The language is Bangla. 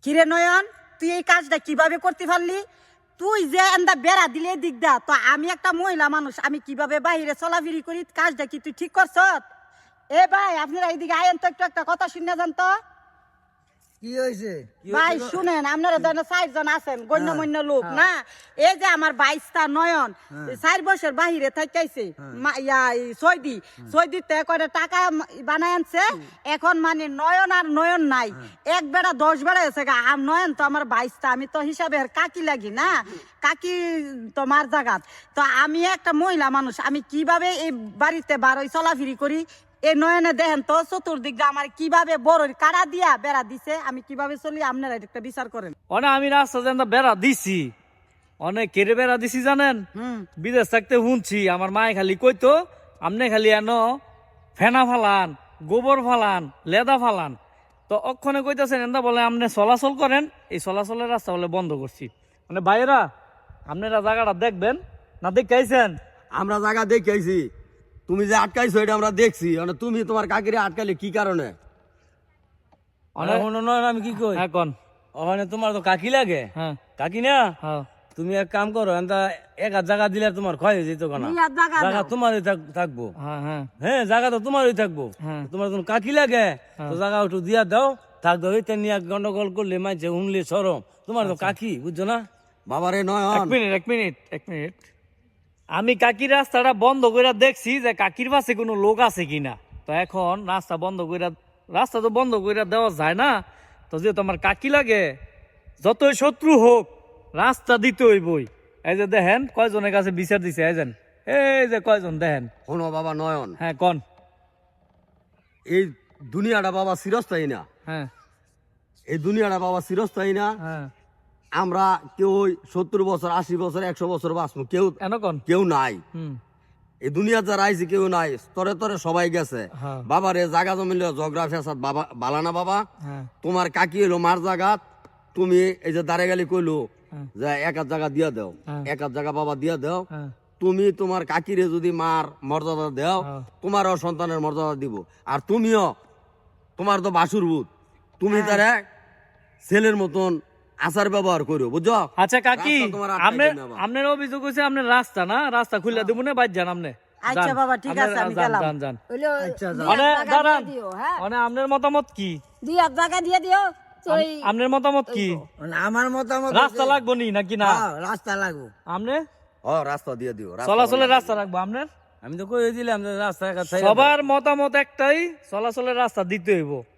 কিরে নয়ন, তুই এই কাজটা কিভাবে করতে পারলি? তুই যে এন্দা বেড়া দিলে দিক দা, তো আমি একটা মহিলা মানুষ, আমি কিভাবে বাইরে চলাফিরি করি? কাজটা কি তুই ঠিক করছ? এ ভাই, আপনারা এইদিকে আয়েন তো, একটু একটা কথা শুনে যান তো। কি হয়েছে? ভাই শুনেন, আপনারা ধরেন 4 জন আছেন গণ্যমান্য লোক না। এই যে আমার বাইশটা নয়ন 4 বছর বাহিরে থাকাইছে, সৌদিতে কয়টা টাকা বানায় আনছে। এখন মানে নয়ন আর নয়ন নাই, এক বেড়া 10 বেড়া হয়েছে গা। নয়ন তো আমার বাইশটা, আমি তো হিসাবে কাকি লাগি না, কাকি তোমার জাগাত। তো আমি একটা মহিলা মানুষ, আমি কিভাবে এই বাড়িতে বারোই চলাফিরি করি? এই নয়নে দেখেন তো চতুর্দিক আমার কিভাবে বড় কারা দিয়া বেড়া দিছে, আমি কিভাবে চলি, আপনারা একটা বিচার করেন। অনেক আমি রাস্তা যেন বেড়া দিছি, অনেক কেড়ে বেড়া দিছি জানেন। বিদেশ থাকতে শুনছি আমার মায়ে খালি কইতো, আপনি খালি এনো ফেনা ফালান, গোবর ফালান, লেদা ফালান। তো অক্ষণে কইতেছেন এন্দা বলে আপনি চলাচল করেন, এই চলাচলের রাস্তা বলে বন্ধ করছি। মানে ভাইয়েরা, আপনারা জায়গাটা দেখবেন না, দেখাইছেন? আমরা জায়গা দেখেছি, তুমি যে আটকাইছো এটা আমরা দেখছি। মানে তুমি তোমার কাকিরে আটকাইলে কি কারণে? আমি কি কই এখন ওখানে তোমার তো কাকি লাগে, হ্যাঁ কাকি না? হ্যাঁ তুমি এক কাম করো, এনতা এক হাত জায়গা দিলে তোমার ক্ষয় হয়ে যেত কেনা। নিয়া জাগা জায়গা দাও। তোমারই থাকবো। হ্যাঁ হ্যাঁ হ্যাঁ, জায়গা তো তোমারই থাকবো। হ্যাঁ। তোমার কোনো কাকি লাগে তো জায়গা একটু দিয়া দাও, থাকবে। ওইটা নিয়ে গন্ডগোল করলে মাইছে শুনলে সরম। তোমার তো কাকি, বুঝছো না? বাবারে এক নয়ন, মিনিট এক মিনিট এক মিনিট, আমি কাকির রাস্তাটা বন্ধ করে দেখছি যে কাকির পাশে কোনো লোক আছে কিনা। তো এখন রাস্তা বন্ধ করে, রাস্তা তো বন্ধ করে দেওয়া যায় না। তো যেহেতু আমার কাকি লাগে, যতই শত্রু হোক রাস্তা দিতে হইবই। এই যে দেখেন কয়জনের কাছে বিচার দিছে, এই যে কয়জন দেখেন। শোনো বাবা নয়ন, হ্যাঁ কন। এই দুনিয়াটা বাবা চিরস্থায়ী না। হ্যাঁ এই দুনিয়াটা বাবা চিরস্থায়ী না। হ্যাঁ আমরা কেউ 70 বছর, 80 বছর, 100 বছর বাঁচবো, এন কন। কেউ নাই। হুম এই দুনিয়া যারা আইছে কেউ নাই, স্তরে তরে সবাই গেছে। হ্যাঁ। বাবারে জাগা জমিলে জগ্রাফি আসাদ বাবা বালানা বাবা। হ্যাঁ তোমার কাকি এলো মার জাগাত, তুমি এই যে দাঁড়ে গেলি কইলো হ্যাঁ। যে এক হাত জায়গা দিয়া দাও, হ্যাঁ। এক হাত জায়গা বাবা দিয়া দাও। হ্যাঁ তুমি তোমার কাকিরে যদি মার মর্যাদা দাও, হ্যাঁ। তোমারও সন্তানের মর্যাদা দিব। আর তুমিও, তোমার তো বাসুর ভূত, তুমি তারা ছেলের মতন আচার ব্যবহার করো, বুঝছো? আচ্ছা কাকি, রাস্তা তোমার আটকাই আপনার দেবে আবার। আপনার অভিযোগ হচ্ছে আপনার রাস্তা না, রাস্তা খুলে দেবো না, বাইর যান আপনি। আচ্ছা বাবা, ঠিক আছে, আমি গেলাম। যান। হইলো আচ্ছা, যাও। দুই হাত অনে জাগা দাঁড়ান, দিয়ে দিও, হ্যাঁ? অনে আপনার মতামত কি? 2 হাত জায়গা দিয়ে দিও। তো এই- আপনার মতামত কি? আমার মতামত রাস্তা লাগবো নি নাকি না? রাস্তা লাগবো। আপনি ও রাস্তা দিয়ে দিও, রাস্তা চলাচলের বানাই রাস্তা লাগবো আপনার? আমি তো কই দিলাম যে রাস্তা সবার মতামত একটাই, চলাচলের রাস্তা দিতে হইব।